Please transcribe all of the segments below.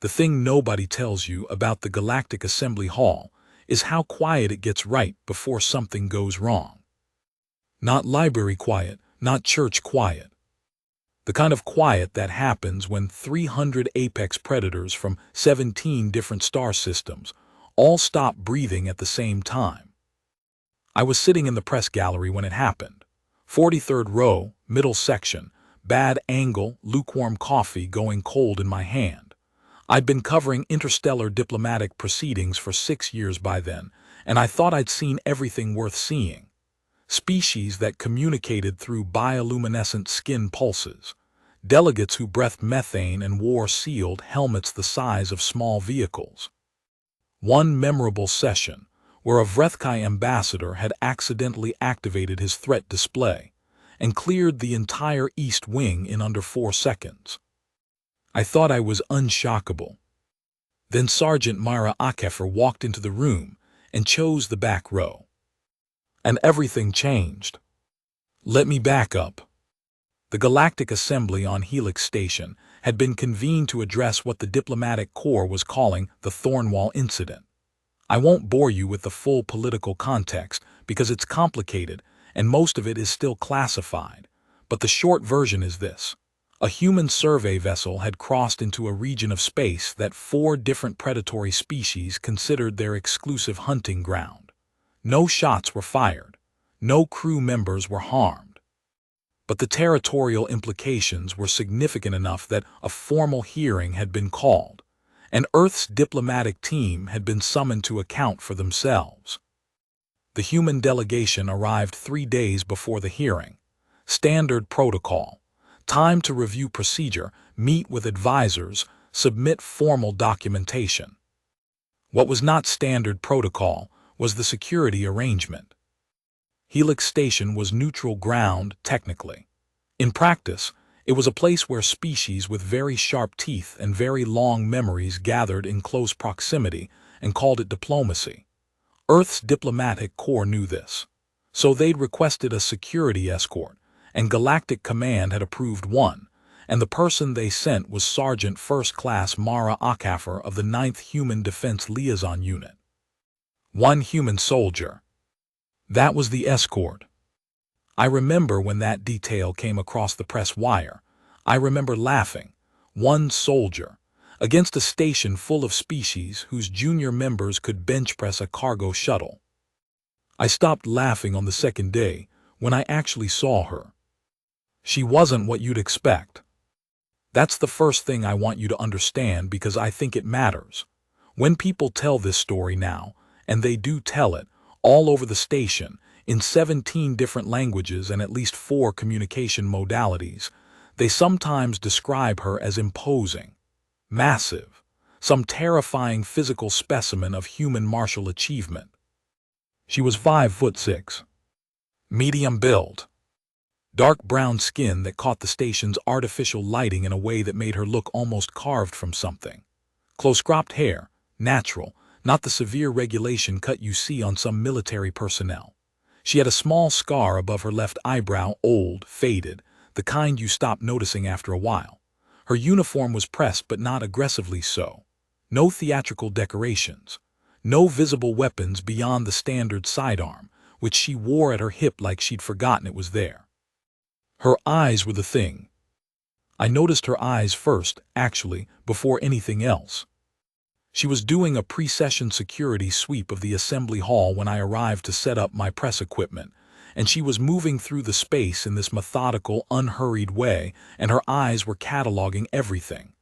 The thing nobody tells you about the Galactic Assembly Hall is how quiet it gets right before something goes wrong. Not library quiet, not church quiet. The kind of quiet that happens when 300 apex predators from 17 different star systems all stop breathing at the same time. I was sitting in the press gallery when it happened. 43rd row, middle section, bad angle, lukewarm coffee going cold in my hand. I'd been covering interstellar diplomatic proceedings for 6 years by then, and I thought I'd seen everything worth seeing. Species that communicated through bioluminescent skin pulses. Delegates who breathed methane and wore sealed helmets the size of small vehicles. One memorable session, where a Vrethkai ambassador had accidentally activated his threat display and cleared the entire east wing in under 4 seconds. I thought I was unshockable. Then Sergeant Myra Akefer walked into the room and chose the back row. And everything changed. Let me back up. The Galactic Assembly on Helix Station had been convened to address what the diplomatic corps was calling the Thornwall Incident. I won't bore you with the full political context because it's complicated and most of it is still classified, but the short version is this. A human survey vessel had crossed into a region of space that 4 different predatory species considered their exclusive hunting ground. No shots were fired. No crew members were harmed. But the territorial implications were significant enough that a formal hearing had been called, and Earth's diplomatic team had been summoned to account for themselves. The human delegation arrived 3 days before the hearing. Standard protocol. Time to review procedure, meet with advisors, submit formal documentation. What was not standard protocol was the security arrangement. Helix Station was neutral ground, technically. In practice, it was a place where species with very sharp teeth and very long memories gathered in close proximity and called it diplomacy. Earth's diplomatic corps knew this, so they'd requested a security escort, and Galactic Command had approved one, and the person they sent was Sergeant First Class Mara Akefer of the 9th Human Defense Liaison Unit. 1 human soldier. That was the escort. I remember when that detail came across the press wire. I remember laughing. 1 soldier. Against a station full of species whose junior members could bench press a cargo shuttle. I stopped laughing on the second day when I actually saw her. She wasn't what you'd expect. That's the first thing I want you to understand because I think it matters. When people tell this story now, and they do tell it, all over the station, in 17 different languages and at least 4 communication modalities, they sometimes describe her as imposing, massive, some terrifying physical specimen of human martial achievement. She was 5'6", medium build, dark brown skin that caught the station's artificial lighting in a way that made her look almost carved from something. Close-cropped hair, natural, not the severe regulation cut you see on some military personnel. She had a small scar above her left eyebrow, old, faded, the kind you stop noticing after a while. Her uniform was pressed but not aggressively so. No theatrical decorations. No visible weapons beyond the standard sidearm, which she wore at her hip like she'd forgotten it was there. Her eyes were the thing. I noticed her eyes first, actually, before anything else. She was doing a pre-session security sweep of the assembly hall when I arrived to set up my press equipment, and she was moving through the space in this methodical, unhurried way, and her eyes were cataloging everything.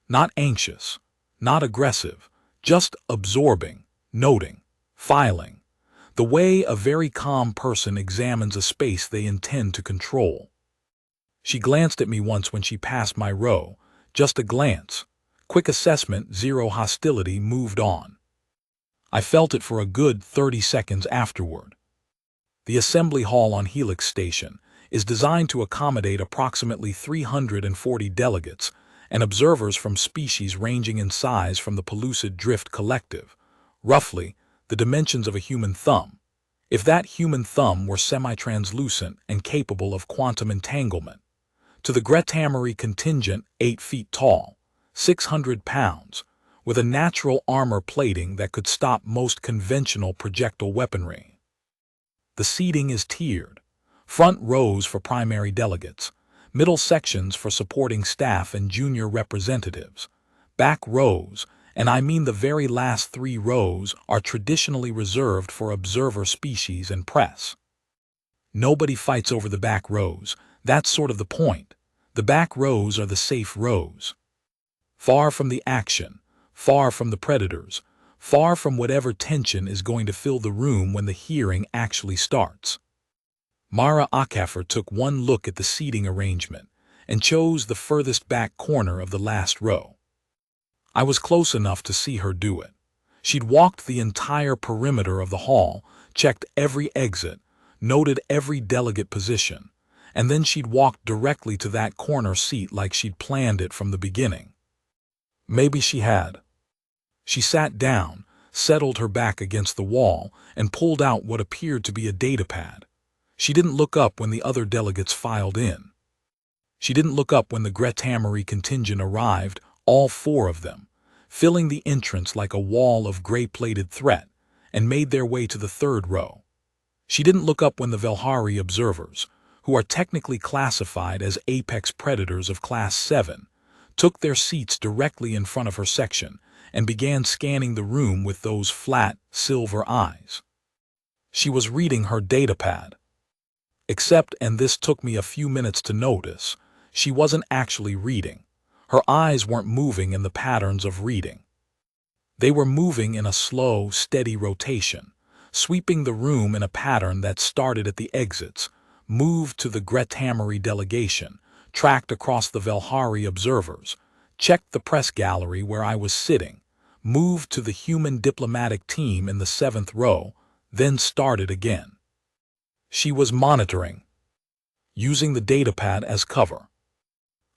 Not anxious, not aggressive, just absorbing, noting, filing. The way a very calm person examines a space they intend to control. She glanced at me once when she passed my row, just a glance. Quick assessment, 0 hostility, moved on. I felt it for a good 30 seconds afterward. The assembly hall on Helix Station is designed to accommodate approximately 340 delegates and observers from species ranging in size from the Pellucid Drift Collective, roughly the dimensions of a human thumb, if that human thumb were semi-translucent and capable of quantum entanglement, to the Gretamari contingent, 8 feet tall, 600 pounds, with a natural armor plating that could stop most conventional projectile weaponry. The seating is tiered. Front rows for primary delegates, middle sections for supporting staff and junior representatives. Back rows, and I mean the very last 3 rows, are traditionally reserved for observer species and press. Nobody fights over the back rows. That's sort of the point. The back rows are the safe rows. Far from the action, far from the predators, far from whatever tension is going to fill the room when the hearing actually starts. Mara Akafer took one look at the seating arrangement and chose the furthest back corner of the last row. I was close enough to see her do it. She'd walked the entire perimeter of the hall, checked every exit, noted every delegate position, and then she'd walked directly to that corner seat like she'd planned it from the beginning. Maybe she had. She sat down, settled her back against the wall, and pulled out what appeared to be a datapad. She didn't look up when the other delegates filed in. She didn't look up when the Gretamari contingent arrived, all 4 of them, filling the entrance like a wall of gray-plated threat, and made their way to the 3rd row. She didn't look up when the Velhari observers, who are technically classified as apex predators of Class 7, took their seats directly in front of her section and began scanning the room with those flat, silver eyes. She was reading her datapad. Except, and this took me a few minutes to notice, she wasn't actually reading. Her eyes weren't moving in the patterns of reading. They were moving in a slow, steady rotation, sweeping the room in a pattern that started at the exits, moved to the Gretamari delegation, tracked across the Velhari observers, checked the press gallery where I was sitting, moved to the human diplomatic team in the 7th row, then started again. She was monitoring, using the datapad as cover.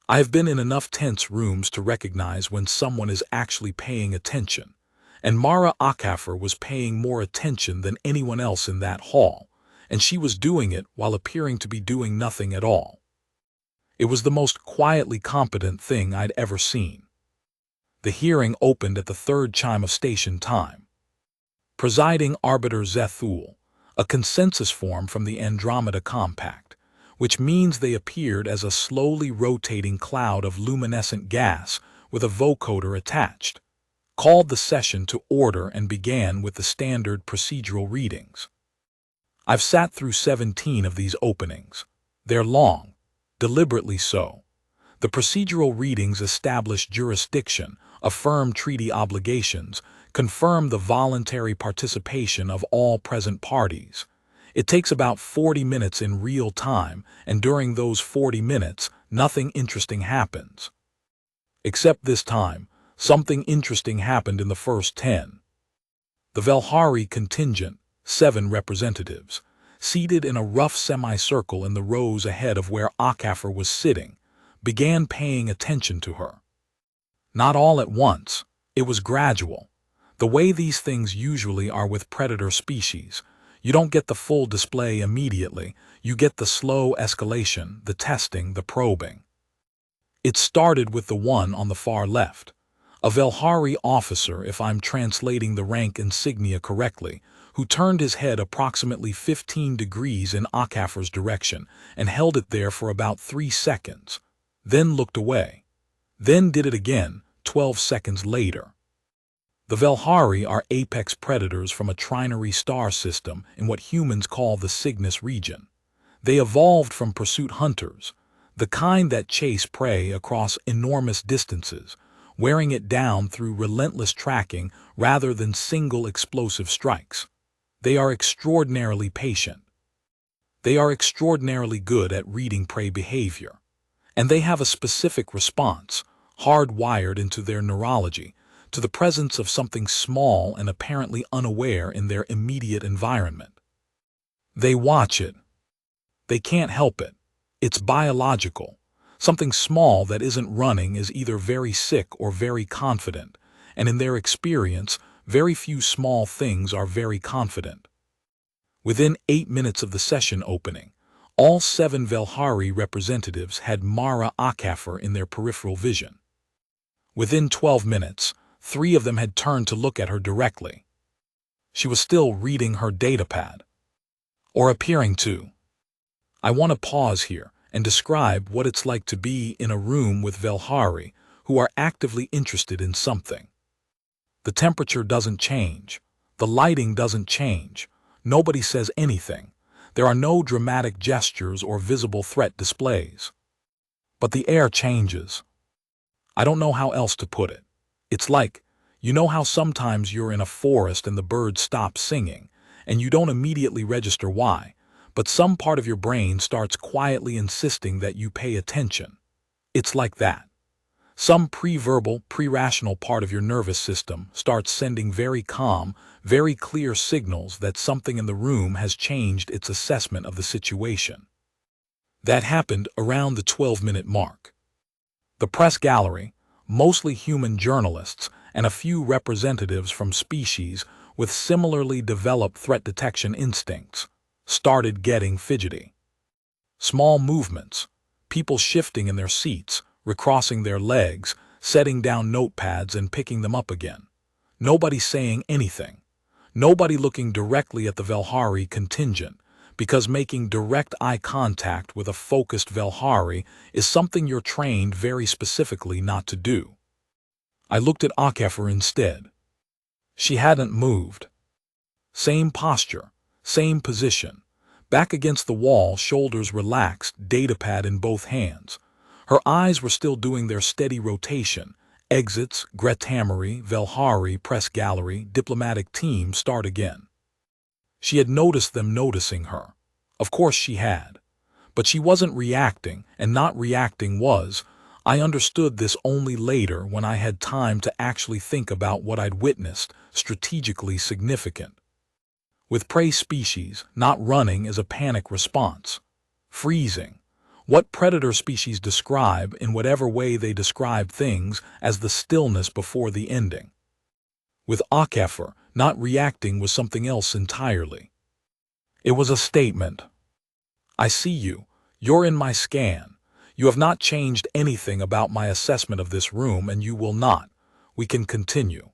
I have been in enough tense rooms to recognize when someone is actually paying attention, and Mara Akafer was paying more attention than anyone else in that hall, and she was doing it while appearing to be doing nothing at all. It was the most quietly competent thing I'd ever seen. The hearing opened at the 3rd chime of station time. Presiding Arbiter Zethul, a consensus form from the Andromeda Compact, which means they appeared as a slowly rotating cloud of luminescent gas with a vocoder attached, called the session to order and began with the standard procedural readings. I've sat through 17 of these openings. They're long, deliberately so. The procedural readings establish jurisdiction, affirm treaty obligations, confirm the voluntary participation of all present parties. It takes about 40 minutes in real time, and during those 40 minutes, nothing interesting happens. Except this time, something interesting happened in the first 10. The Velhari contingent, 7 representatives, seated in a rough semicircle in the rows ahead of where Akafer was sitting, began paying attention to her. Not all at once. It was gradual. The way these things usually are with predator species. You don't get the full display immediately. You get the slow escalation, the testing, the probing. It started with the one on the far left. A Velhari officer, if I'm translating the rank insignia correctly, who turned his head approximately 15 degrees in Akafer's direction and held it there for about 3 seconds, then looked away. Then did it again, 12 seconds later. The Velhari are apex predators from a trinary star system in what humans call the Cygnus region. They evolved from pursuit hunters, the kind that chase prey across enormous distances, wearing it down through relentless tracking rather than single explosive strikes. They are extraordinarily patient. They are extraordinarily good at reading prey behavior. And they have a specific response, hardwired into their neurology, to the presence of something small and apparently unaware in their immediate environment. They watch it. They can't help it. It's biological. Something small that isn't running is either very sick or very confident, and in their experience, very few small things are very confident. Within 8 minutes of the session opening, all 7 Velhari representatives had Mara Akafer in their peripheral vision. Within 12 minutes, 3 of them had turned to look at her directly. She was still reading her datapad. Or appearing to. I want to pause here and describe what it's like to be in a room with Velhari who are actively interested in something. The temperature doesn't change. The lighting doesn't change. Nobody says anything. There are no dramatic gestures or visible threat displays. But the air changes. I don't know how else to put it. It's like, you know how sometimes you're in a forest and the birds stop singing, and you don't immediately register why, but some part of your brain starts quietly insisting that you pay attention. It's like that. Some pre-verbal, pre-rational part of your nervous system starts sending very calm, very clear signals that something in the room has changed its assessment of the situation. That happened around the 12-minute mark. The press gallery, mostly human journalists and a few representatives from species with similarly developed threat detection instincts, started getting fidgety. Small movements, people shifting in their seats, recrossing their legs, setting down notepads and picking them up again. Nobody saying anything. Nobody looking directly at the Velhari contingent, because making direct eye contact with a focused Velhari is something you're trained very specifically not to do. I looked at HFY instead. She hadn't moved. Same posture, same position, back against the wall, shoulders relaxed, datapad in both hands. Her eyes were still doing their steady rotation. Exits, Gretamari, Velhari, press gallery, diplomatic team start again. She had noticed them noticing her. Of course she had. But she wasn't reacting, and not reacting was. I understood this only later when I had time to actually think about what I'd witnessed, strategically significant. With prey species, not running is a panic response. Freezing. What predator species describe, in whatever way they describe things, as the stillness before the ending. With HFY, not reacting was something else entirely. It was a statement. I see you. You're in my scan. You have not changed anything about my assessment of this room, and you will not. We can continue.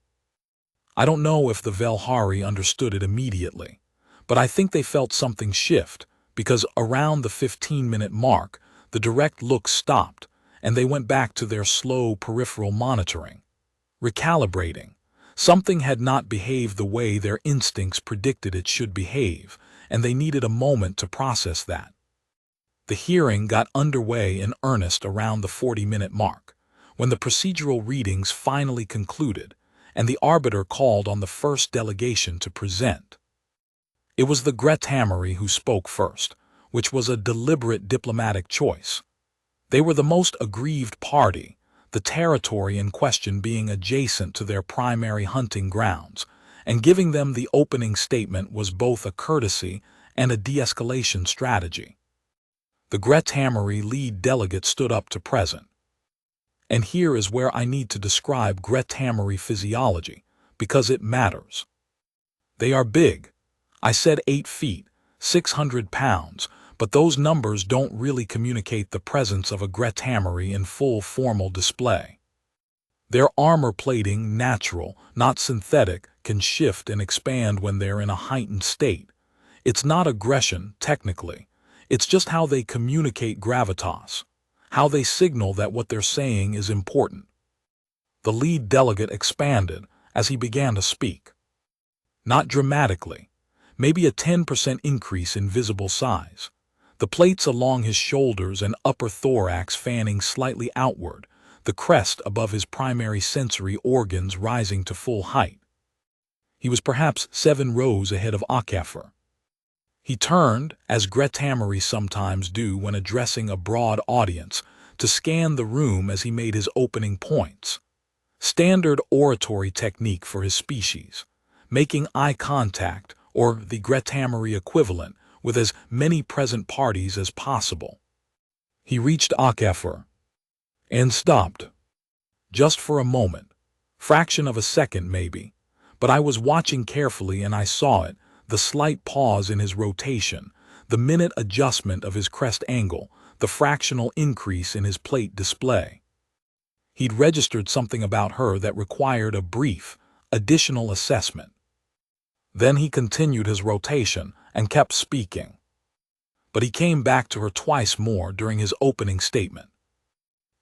I don't know if the Velhari understood it immediately, but I think they felt something shift, because around the 15-minute mark, the direct look stopped, and they went back to their slow peripheral monitoring. Recalibrating. Something had not behaved the way their instincts predicted it should behave, and they needed a moment to process that. The hearing got underway in earnest around the 40-minute mark, when the procedural readings finally concluded, and the arbiter called on the first delegation to present. It was the Gretamari who spoke first, which was a deliberate diplomatic choice. They were the most aggrieved party, the territory in question being adjacent to their primary hunting grounds, and giving them the opening statement was both a courtesy and a de-escalation strategy. The Gretamari lead delegate stood up to present. And here is where I need to describe Gretamari physiology, because it matters. They are big. I said 8 feet, 600 pounds, but those numbers don't really communicate the presence of a Gretamari in full formal display. Their armor plating, natural, not synthetic, can shift and expand when they're in a heightened state. It's not aggression, technically. It's just how they communicate gravitas, how they signal that what they're saying is important. The lead delegate expanded as he began to speak. Not dramatically, maybe a 10% increase in visible size. The plates along his shoulders and upper thorax fanning slightly outward, the crest above his primary sensory organs rising to full height. He was perhaps 7 rows ahead of HFY. He turned, as Gretamari sometimes do when addressing a broad audience, to scan the room as he made his opening points. Standard oratory technique for his species, making eye contact, or the Gretamari equivalent, with as many present parties as possible. He reached HFY and stopped. Just for a moment, fraction of a second maybe, but I was watching carefully and I saw it, the slight pause in his rotation, the minute adjustment of his crest angle, the fractional increase in his plate display. He'd registered something about her that required a brief, additional assessment. Then he continued his rotation and kept speaking. But he came back to her twice more during his opening statement.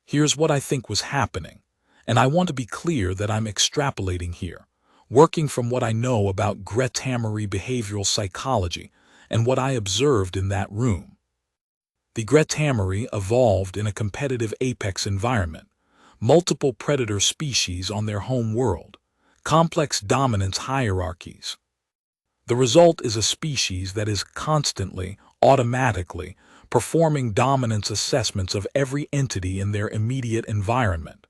Here's what I think was happening, and I want to be clear that I'm extrapolating here, working from what I know about Gretamery behavioral psychology and what I observed in that room. The Gretamery evolved in a competitive apex environment, multiple predator species on their home world, complex dominance hierarchies. The result is a species that is constantly, automatically, performing dominance assessments of every entity in their immediate environment.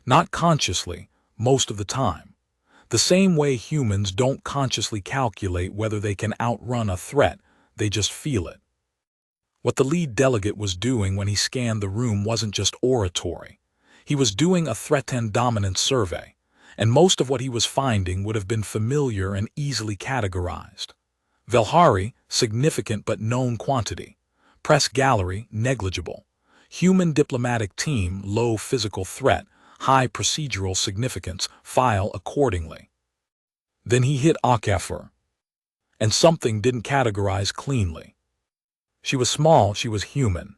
Not consciously, most of the time. The same way humans don't consciously calculate whether they can outrun a threat, they just feel it. What the lead delegate was doing when he scanned the room wasn't just oratory. He was doing a threat and dominance survey, and most of what he was finding would have been familiar and easily categorized. Velhari, significant but known quantity. Press gallery, negligible. Human diplomatic team, low physical threat, high procedural significance, file accordingly. Then he hit HFY, and something didn't categorize cleanly. She was small, she was human.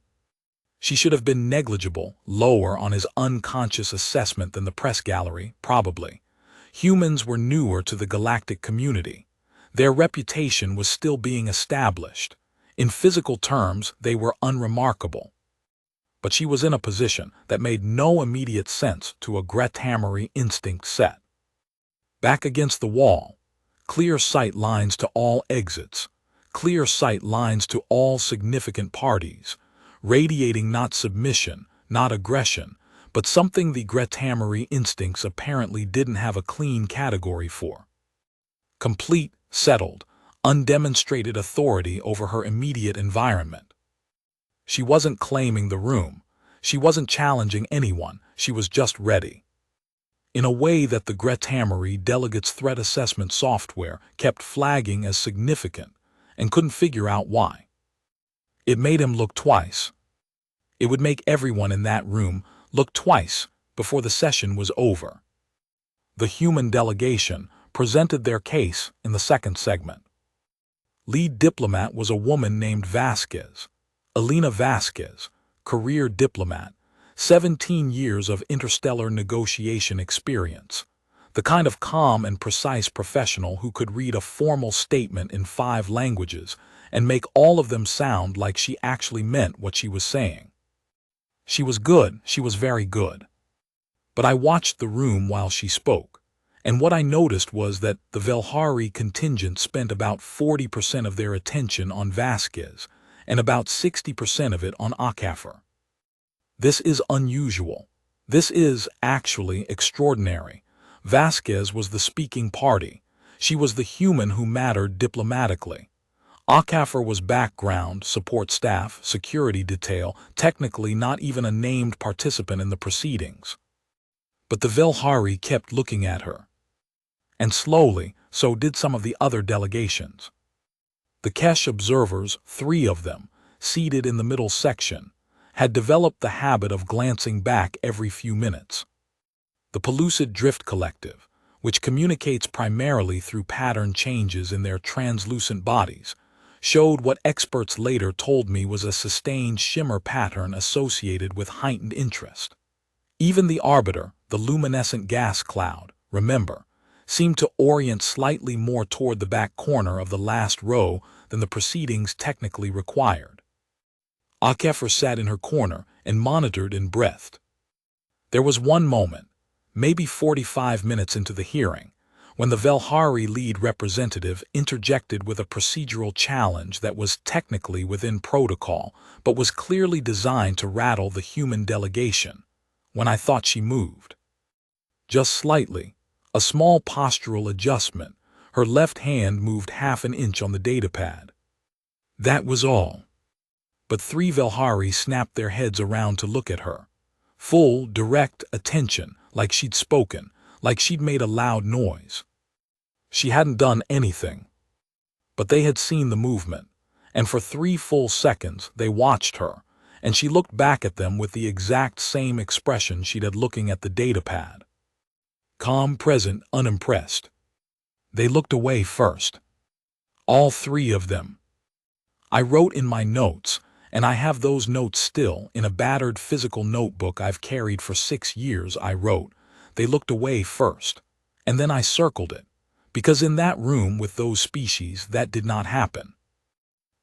She should have been negligible, lower on his unconscious assessment than the press gallery, probably. Humans were newer to the galactic community. Their reputation was still being established. In physical terms, they were unremarkable. But she was in a position that made no immediate sense to a Gretamery instinct set. Back against the wall, clear sight lines to all exits, clear sight lines to all significant parties, radiating not submission, not aggression, but something the Gretamery instincts apparently didn't have a clean category for. Complete, settled, undemonstrated authority over her immediate environment. She wasn't claiming the room. She wasn't challenging anyone. She was just ready. In a way that the Gretamery delegate's threat assessment software kept flagging as significant and couldn't figure out why. It made him look twice. It would make everyone in that room look twice before the session was over. The human delegation presented their case in the second segment. Lead diplomat was a woman named Vasquez, Elena Vasquez, career diplomat, 17 years of interstellar negotiation experience, the kind of calm and precise professional who could read a formal statement in 5 languages and make all of them sound like she actually meant what she was saying. She was good, she was very good. But I watched the room while she spoke, and what I noticed was that the Velhari contingent spent about 40% of their attention on Vasquez and about 60% of it on HFY. This is unusual. This is, actually, extraordinary. Vasquez was the speaking party. She was the human who mattered diplomatically. HFY was background, support staff, security detail, technically not even a named participant in the proceedings. But the Velhari kept looking at her. And slowly, so did some of the other delegations. The Kesh observers, 3 of them, seated in the middle section, had developed the habit of glancing back every few minutes. The Pellucid Drift Collective, which communicates primarily through pattern changes in their translucent bodies, showed what experts later told me was a sustained shimmer pattern associated with heightened interest. Even the Arbiter, the luminescent gas cloud, remember, seemed to orient slightly more toward the back corner of the last row than the proceedings technically required. HFY sat in her corner and monitored and breathed. There was one moment, maybe 45 minutes into the hearing, when the Velhari lead representative interjected with a procedural challenge that was technically within protocol, but was clearly designed to rattle the human delegation, when I thought she moved. Just slightly, a small postural adjustment, her left hand moved half an inch on the datapad. That was all. But 3 Velhari snapped their heads around to look at her. Full, direct attention, like she'd spoken, like she'd made a loud noise. She hadn't done anything. But they had seen the movement, and for 3 full seconds they watched her, and she looked back at them with the exact same expression she'd had looking at the datapad. Calm, present, unimpressed. They looked away first. All three of them. I wrote in my notes, and I have those notes still in a battered physical notebook I've carried for 6 years. I wrote, they looked away first, and then I circled it, because in that room with those species that did not happen.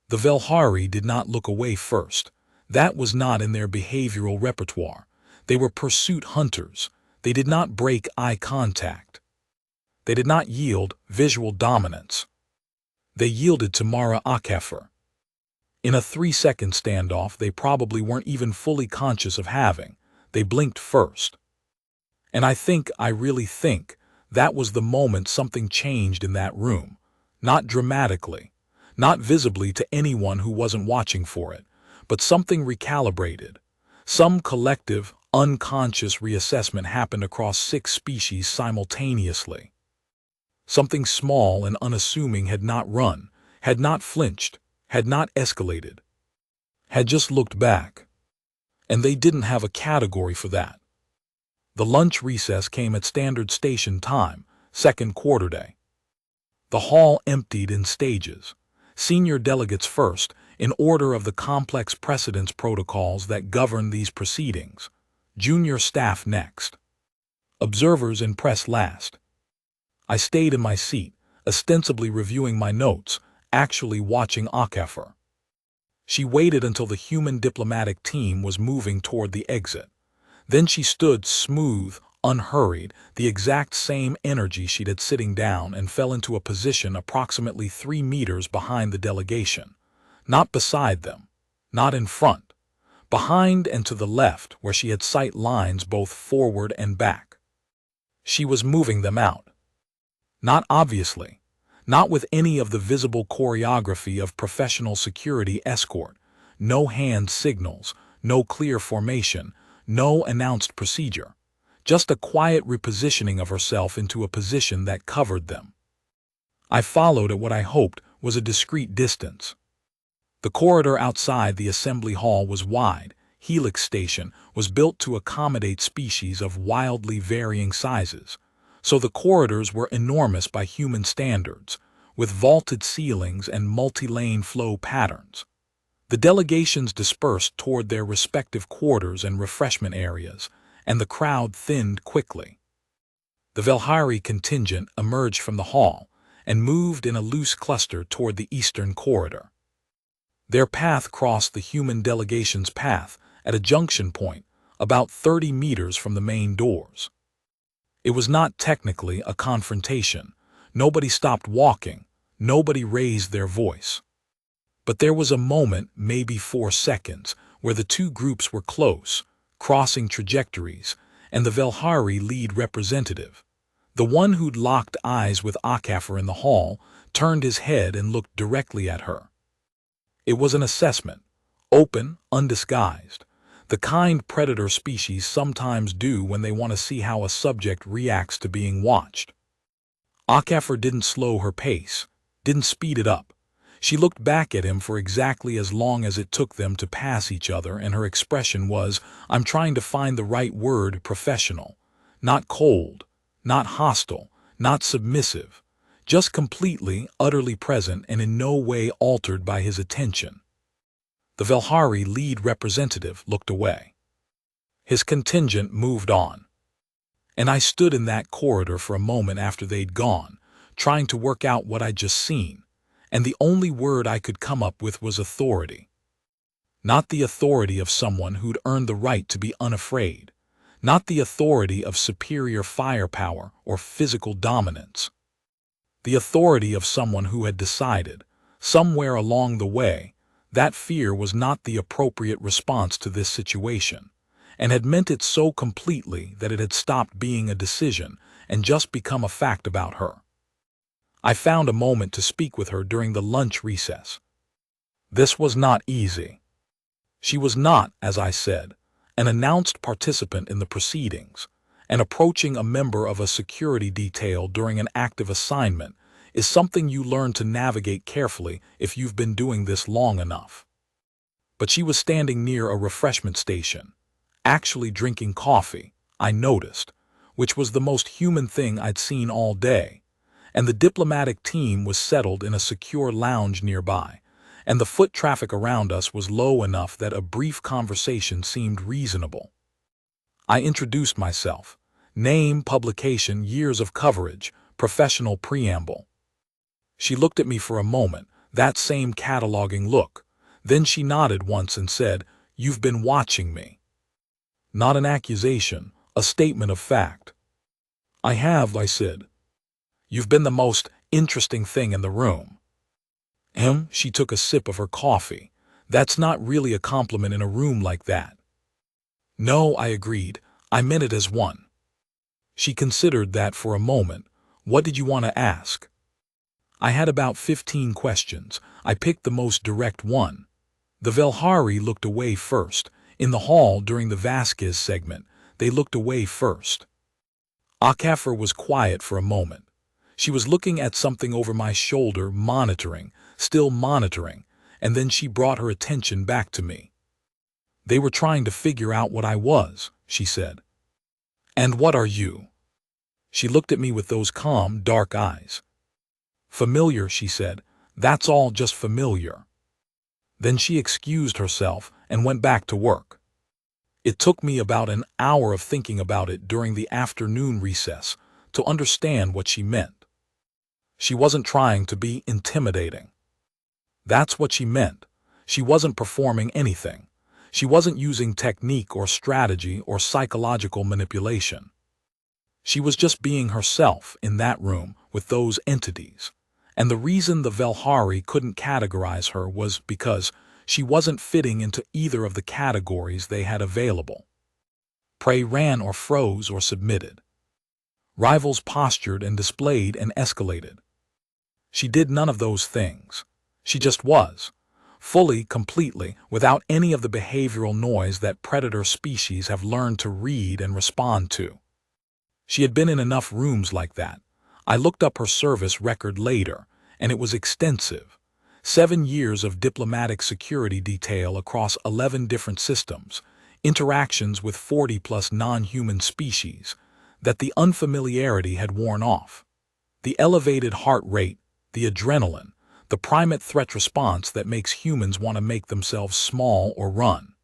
The Velhari did not look away first. That was not in their behavioral repertoire. They were pursuit hunters. They did not break eye contact. They did not yield visual dominance. They yielded to Mara HFY. In a 3-second standoff they probably weren't even fully conscious of having. They blinked first. And I really think, that was the moment something changed in that room. Not dramatically, not visibly to anyone who wasn't watching for it, but something recalibrated. Some collective, unconscious reassessment happened across 6 species simultaneously. Something small and unassuming had not run, had not flinched, had not escalated, had just looked back. And they didn't have a category for that. The lunch recess came at standard station time, second quarter day. The hall emptied in stages. Senior delegates first, in order of the complex precedence protocols that govern these proceedings. Junior staff next. Observers and press last. I stayed in my seat, ostensibly reviewing my notes, actually watching HFY. She waited until the human diplomatic team was moving toward the exit. Then she stood smooth, unhurried, the exact same energy she'd had sitting down, and fell into a position approximately 3 meters behind the delegation. Not beside them, not in front, behind and to the left where she had sight lines both forward and back. She was moving them out. Not obviously, not with any of the visible choreography of professional security escort, no hand signals, no clear formation, no announced procedure, just a quiet repositioning of herself into a position that covered them. I followed at what I hoped was a discreet distance. The corridor outside the assembly hall was wide. Helix Station was built to accommodate species of wildly varying sizes, so the corridors were enormous by human standards, with vaulted ceilings and multi-lane flow patterns. The delegations dispersed toward their respective quarters and refreshment areas, and the crowd thinned quickly. The Velhari contingent emerged from the hall and moved in a loose cluster toward the eastern corridor. Their path crossed the human delegation's path at a junction point about 30 meters from the main doors. It was not technically a confrontation. Nobody stopped walking. Nobody raised their voice. But there was a moment, maybe 4 seconds, where the two groups were close, crossing trajectories, and the Velhari lead representative, the one who'd locked eyes with HFY in the hall, turned his head and looked directly at her. It was an assessment, open, undisguised, the kind predator species sometimes do when they want to see how a subject reacts to being watched. HFY didn't slow her pace, didn't speed it up. She looked back at him for exactly as long as it took them to pass each other, and her expression was, I'm trying to find the right word, professional, not cold, not hostile, not submissive, just completely, utterly present and in no way altered by his attention. The Velhari lead representative looked away. His contingent moved on. And I stood in that corridor for a moment after they'd gone, trying to work out what I'd just seen, and the only word I could come up with was authority. Not the authority of someone who'd earned the right to be unafraid, not the authority of superior firepower or physical dominance. The authority of someone who had decided, somewhere along the way, that fear was not the appropriate response to this situation, and had meant it so completely that it had stopped being a decision and just become a fact about her. I found a moment to speak with her during the lunch recess. This was not easy. She was not, as I said, an announced participant in the proceedings, and approaching a member of a security detail during an active assignment is something you learn to navigate carefully if you've been doing this long enough. but she was standing near a refreshment station, actually drinking coffee, I noticed, which was the most human thing I'd seen all day, and the diplomatic team was settled in a secure lounge nearby, and the foot traffic around us was low enough that a brief conversation seemed reasonable. I introduced myself. Name, publication, years of coverage, professional preamble. She looked at me for a moment, that same cataloging look. Then she nodded once and said, "You've been watching me." Not an accusation, a statement of fact. "I have," I said. "You've been the most interesting thing in the room." She took a sip of her coffee. "That's not really a compliment in a room like that." "No," I agreed. "I meant it as one." She considered that for a moment. "What did you want to ask?" I had about 15 questions. I picked the most direct one. The Velhari looked away first. In the hall during the Vasquez segment, they looked away first. Akafar was quiet for a moment. She was looking at something over my shoulder, monitoring, still monitoring, and then she brought her attention back to me. "They were trying to figure out what I was," she said. "And what are you?" She looked at me with those calm, dark eyes. "Familiar," she said. "That's all, just familiar." Then she excused herself and went back to work. It took me about an hour of thinking about it during the afternoon recess to understand what she meant. She wasn't trying to be intimidating. That's what she meant. She wasn't performing anything. She wasn't using technique or strategy or psychological manipulation. She was just being herself in that room with those entities. And the reason the Velhari couldn't categorize her was because she wasn't fitting into either of the categories they had available. Prey ran or froze or submitted. Rivals postured and displayed and escalated. She did none of those things. She just was. Fully, completely, without any of the behavioral noise that predator species have learned to read and respond to. She had been in enough rooms like that. I looked up her service record later, and it was extensive. 7 years of diplomatic security detail across 11 different systems, interactions with 40+ non-human species, that the unfamiliarity had worn off. The elevated heart rate, the adrenaline, the primate threat response that makes humans want to make themselves small or run.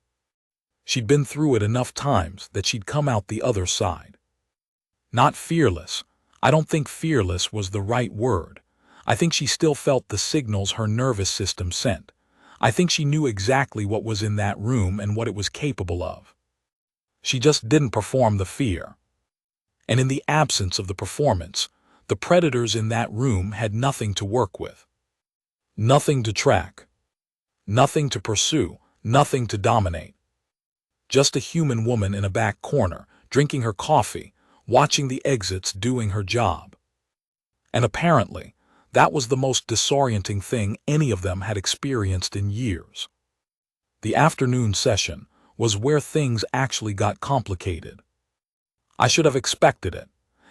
She'd been through it enough times that she'd come out the other side. Not fearless. I don't think fearless was the right word. I think she still felt the signals her nervous system sent. I think she knew exactly what was in that room and what it was capable of. She just didn't perform the fear. And in the absence of the performance, the predators in that room had nothing to work with. Nothing to track. Nothing to pursue. Nothing to dominate. Just a human woman in a back corner, drinking her coffee, watching the exits, doing her job. And apparently, that was the most disorienting thing any of them had experienced in years. The afternoon session was where things actually got complicated. I should have expected it.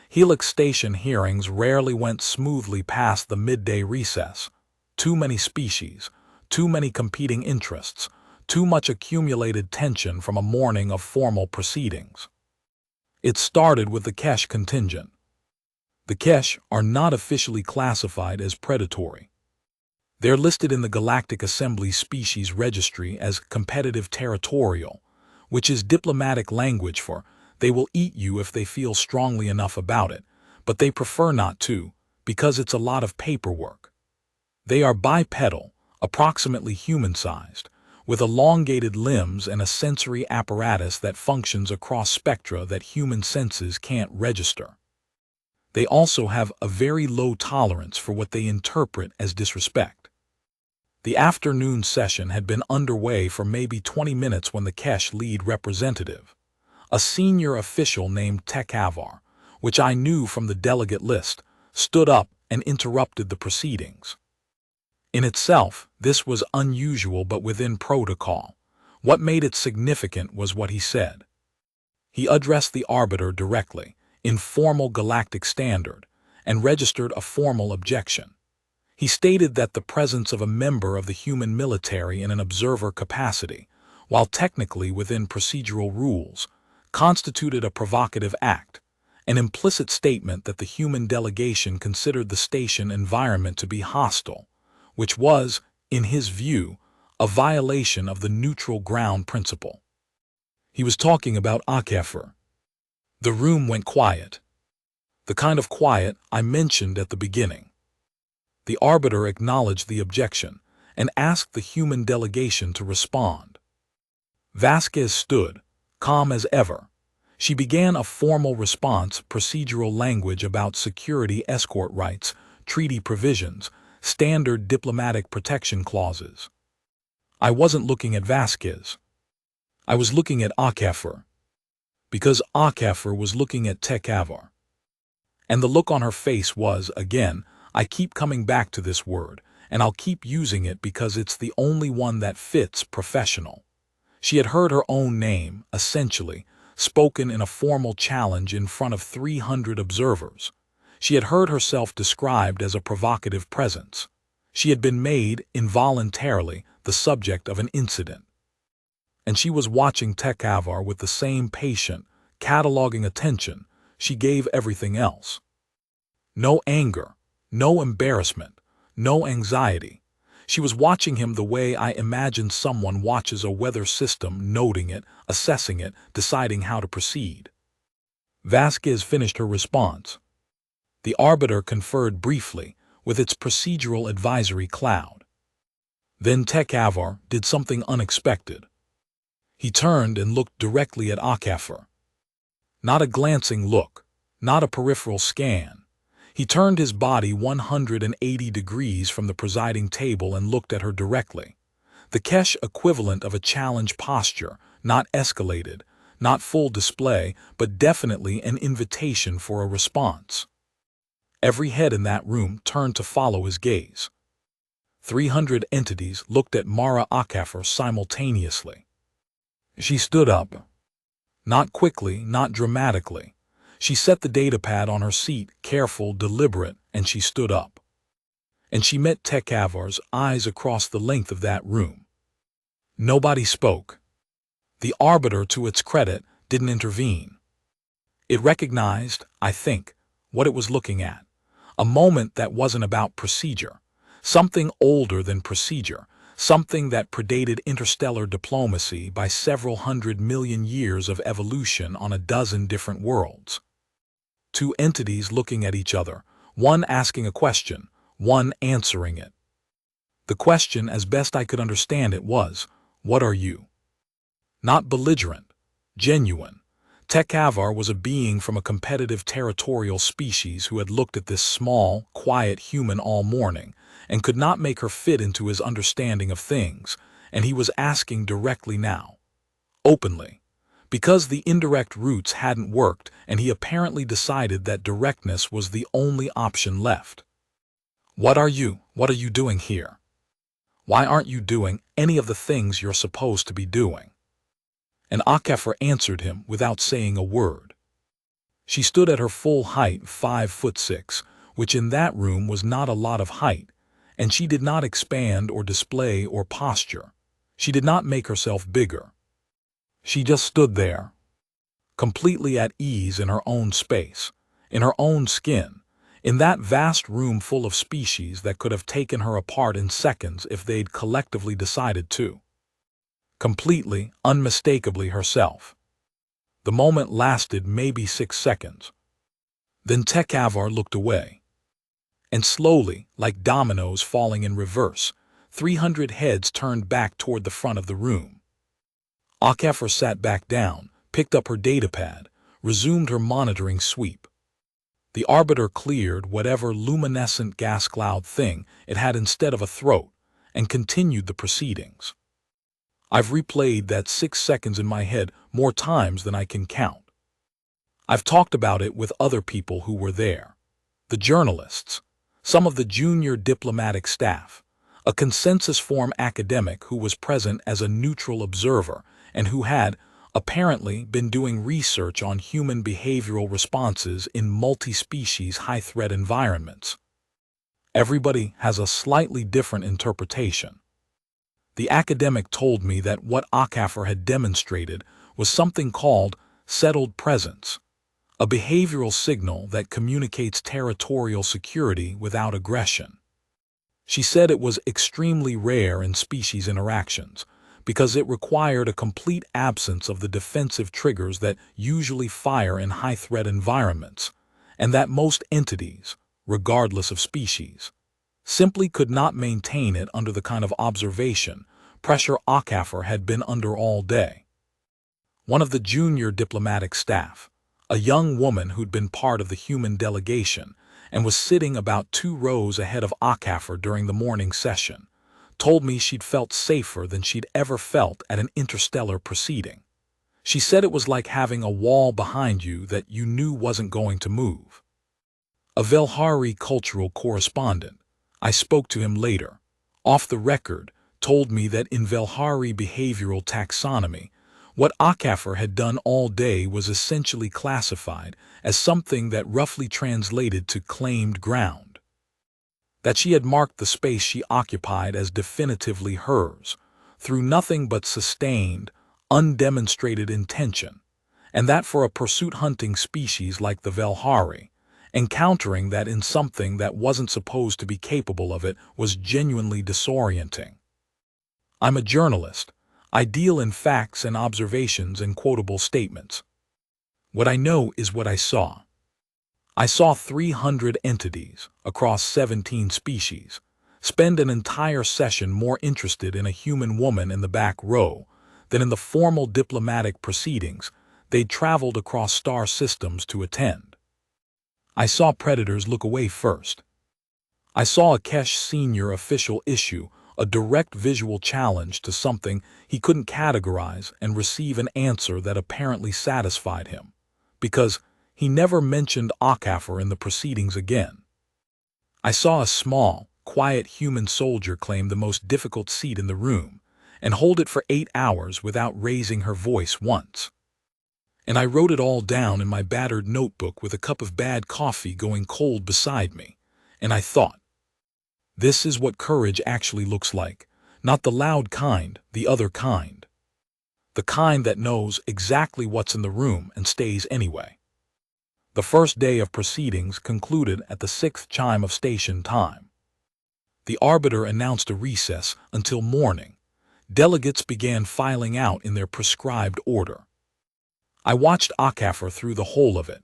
Helix Station hearings rarely went smoothly past the midday recess. Too many species, too many competing interests, too much accumulated tension from a morning of formal proceedings. It started with the Kesh contingent. The Kesh are not officially classified as predatory. They're listed in the Galactic Assembly Species Registry as competitive territorial, which is diplomatic language for they will eat you if they feel strongly enough about it, but they prefer not to, because it's a lot of paperwork. They are bipedal, approximately human-sized, with elongated limbs and a sensory apparatus that functions across spectra that human senses can't register. They also have a very low tolerance for what they interpret as disrespect. The afternoon session had been underway for maybe 20 minutes when the Kesh lead representative, a senior official named Tekavar, which I knew from the delegate list, stood up and interrupted the proceedings. In itself, this was unusual but within protocol. What made it significant was what he said. He addressed the arbiter directly, in formal galactic standard, and registered a formal objection. He stated that the presence of a member of the human military in an observer capacity, while technically within procedural rules, constituted a provocative act, an implicit statement that the human delegation considered the station environment to be hostile, which was, in his view, a violation of the neutral ground principle. He was talking about HFY. The room went quiet. The kind of quiet I mentioned at the beginning. The arbiter acknowledged the objection and asked the human delegation to respond. Vasquez stood, calm as ever. She began a formal response, procedural language about security escort rights, treaty provisions, standard diplomatic protection clauses. I wasn't looking at Vasquez. I was looking at HFY. Because HFY was looking at HFY. And the look on her face was, again, I keep coming back to this word, and I'll keep using it because it's the only one that fits, professional. She had heard her own name, essentially, spoken in a formal challenge in front of 300 observers. She had heard herself described as a provocative presence. She had been made, involuntarily, the subject of an incident. And she was watching HFY with the same patient, cataloging attention she gave everything else. No anger, no embarrassment, no anxiety. She was watching him the way I imagine someone watches a weather system, noting it, assessing it, deciding how to proceed. Vasquez finished her response. The arbiter conferred briefly with its procedural advisory cloud. Then HFY did something unexpected. He turned and looked directly at HFY. Not a glancing look, not a peripheral scan. He turned his body 180 degrees from the presiding table and looked at her directly. The Kesh equivalent of a challenge posture, not escalated, not full display, but definitely an invitation for a response. Every head in that room turned to follow his gaze. 300 entities looked at Mara HFY simultaneously. She stood up. Not quickly, not dramatically. She set the datapad on her seat, careful, deliberate, and she stood up. And she met HFY's eyes across the length of that room. Nobody spoke. The arbiter, to its credit, didn't intervene. It recognized, I think, what it was looking at. A moment that wasn't about procedure. Something older than procedure. Something that predated interstellar diplomacy by several 100 million years of evolution on a dozen different worlds. Two entities looking at each other, one asking a question, one answering it. The question, as best I could understand it, was, what are you? Not belligerent, genuine. HFY was a being from a competitive territorial species who had looked at this small, quiet human all morning, and could not make her fit into his understanding of things, and he was asking directly now, openly, because the indirect routes hadn't worked, and he apparently decided that directness was the only option left. What are you? What are you doing here? Why aren't you doing any of the things you're supposed to be doing? And HFY answered him without saying a word. She stood at her full height, 5'6", which in that room was not a lot of height, and she did not expand or display or posture. She did not make herself bigger. She just stood there, completely at ease in her own space, in her own skin, in that vast room full of species that could have taken her apart in seconds if they'd collectively decided to. Completely, unmistakably herself. The moment lasted maybe 6 seconds. Then HFY looked away. And slowly, like dominoes falling in reverse, 300 heads turned back toward the front of the room. HFY sat back down, picked up her datapad, resumed her monitoring sweep. The arbiter cleared whatever luminescent gas cloud thing it had instead of a throat, and continued the proceedings. I've replayed that 6 seconds in my head more times than I can count. I've talked about it with other people who were there. The journalists, some of the junior diplomatic staff, a consensus-form academic who was present as a neutral observer and who had, apparently, been doing research on human behavioral responses in multi-species high-threat environments. Everybody has a slightly different interpretation. The academic told me that what Achafer had demonstrated was something called settled presence, a behavioral signal that communicates territorial security without aggression. She said it was extremely rare in species interactions because it required a complete absence of the defensive triggers that usually fire in high-threat environments, and that most entities, regardless of species, simply could not maintain it under the kind of observation pressure Achafer had been under all day. One of the junior diplomatic staff, a young woman who'd been part of the human delegation and was sitting about 2 rows ahead of Achafer during the morning session, told me she'd felt safer than she'd ever felt at an interstellar proceeding. She said it was like having a wall behind you that you knew wasn't going to move. A Velhari cultural correspondent, I spoke to him later, off the record, told me that in Velhari behavioral taxonomy, what Achafer had done all day was essentially classified as something that roughly translated to claimed ground. That she had marked the space she occupied as definitively hers, through nothing but sustained, undemonstrated intention, and that for a pursuit-hunting species like the Velhari, encountering that in something that wasn't supposed to be capable of it was genuinely disorienting. I'm a journalist. I deal in facts and observations and quotable statements. What I know is what I saw. I saw 300 entities across 17 species spend an entire session more interested in a human woman in the back row than in the formal diplomatic proceedings they'd traveled across star systems to attend. I saw predators look away first. I saw Akesh Sr. official issue a direct visual challenge to something he couldn't categorize and receive an answer that apparently satisfied him, because he never mentioned Achafer in the proceedings again. I saw a small, quiet human soldier claim the most difficult seat in the room and hold it for 8 hours without raising her voice once. And I wrote it all down in my battered notebook with a cup of bad coffee going cold beside me, and I thought, this is what courage actually looks like, not the loud kind, the other kind. The kind that knows exactly what's in the room and stays anyway. The first day of proceedings concluded at the 6th chime of station time. The arbiter announced a recess until morning. Delegates began filing out in their prescribed order. I watched Achafer through the whole of it,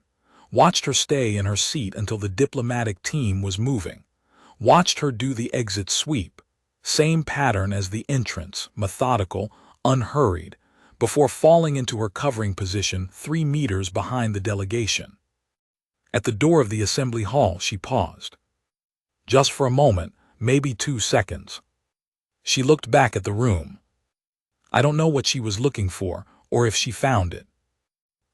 watched her stay in her seat until the diplomatic team was moving, watched her do the exit sweep, same pattern as the entrance, methodical, unhurried, before falling into her covering position 3 meters behind the delegation. At the door of the assembly hall, she paused. Just for a moment, maybe 2 seconds. She looked back at the room. I don't know what she was looking for, or if she found it.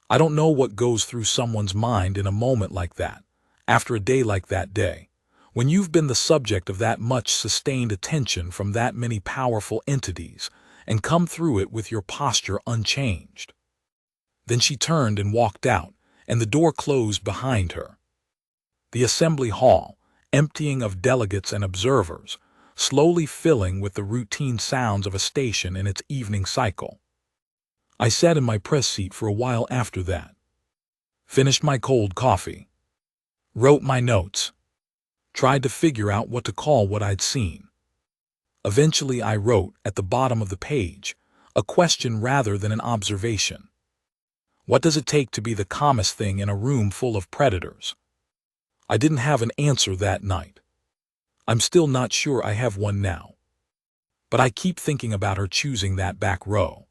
I don't know what goes through someone's mind in a moment like that, after a day like that day, when you've been the subject of that much sustained attention from that many powerful entities and come through it with your posture unchanged. Then she turned and walked out, and the door closed behind her. The assembly hall, emptying of delegates and observers, slowly filling with the routine sounds of a station in its evening cycle. I sat in my press seat for a while after that. Finished my cold coffee. Wrote my notes. Tried to figure out what to call what I'd seen. Eventually I wrote, at the bottom of the page, a question rather than an observation. What does it take to be the calmest thing in a room full of predators? I didn't have an answer that night. I'm still not sure I have one now. But I keep thinking about her choosing that back row,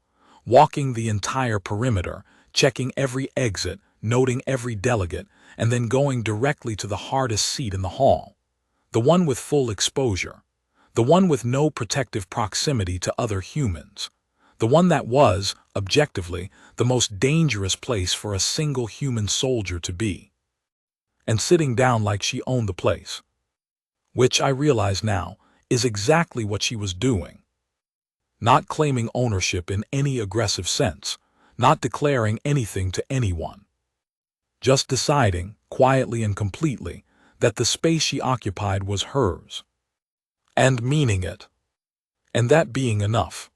walking the entire perimeter, checking every exit, noting every delegate, and then going directly to the hardest seat in the hall. The one with full exposure, the one with no protective proximity to other humans, the one that was, objectively, the most dangerous place for a single human soldier to be. And sitting down like she owned the place. Which I realize now is exactly what she was doing. Not claiming ownership in any aggressive sense, not declaring anything to anyone. Just deciding, quietly and completely, that the space she occupied was hers, and meaning it, and that being enough.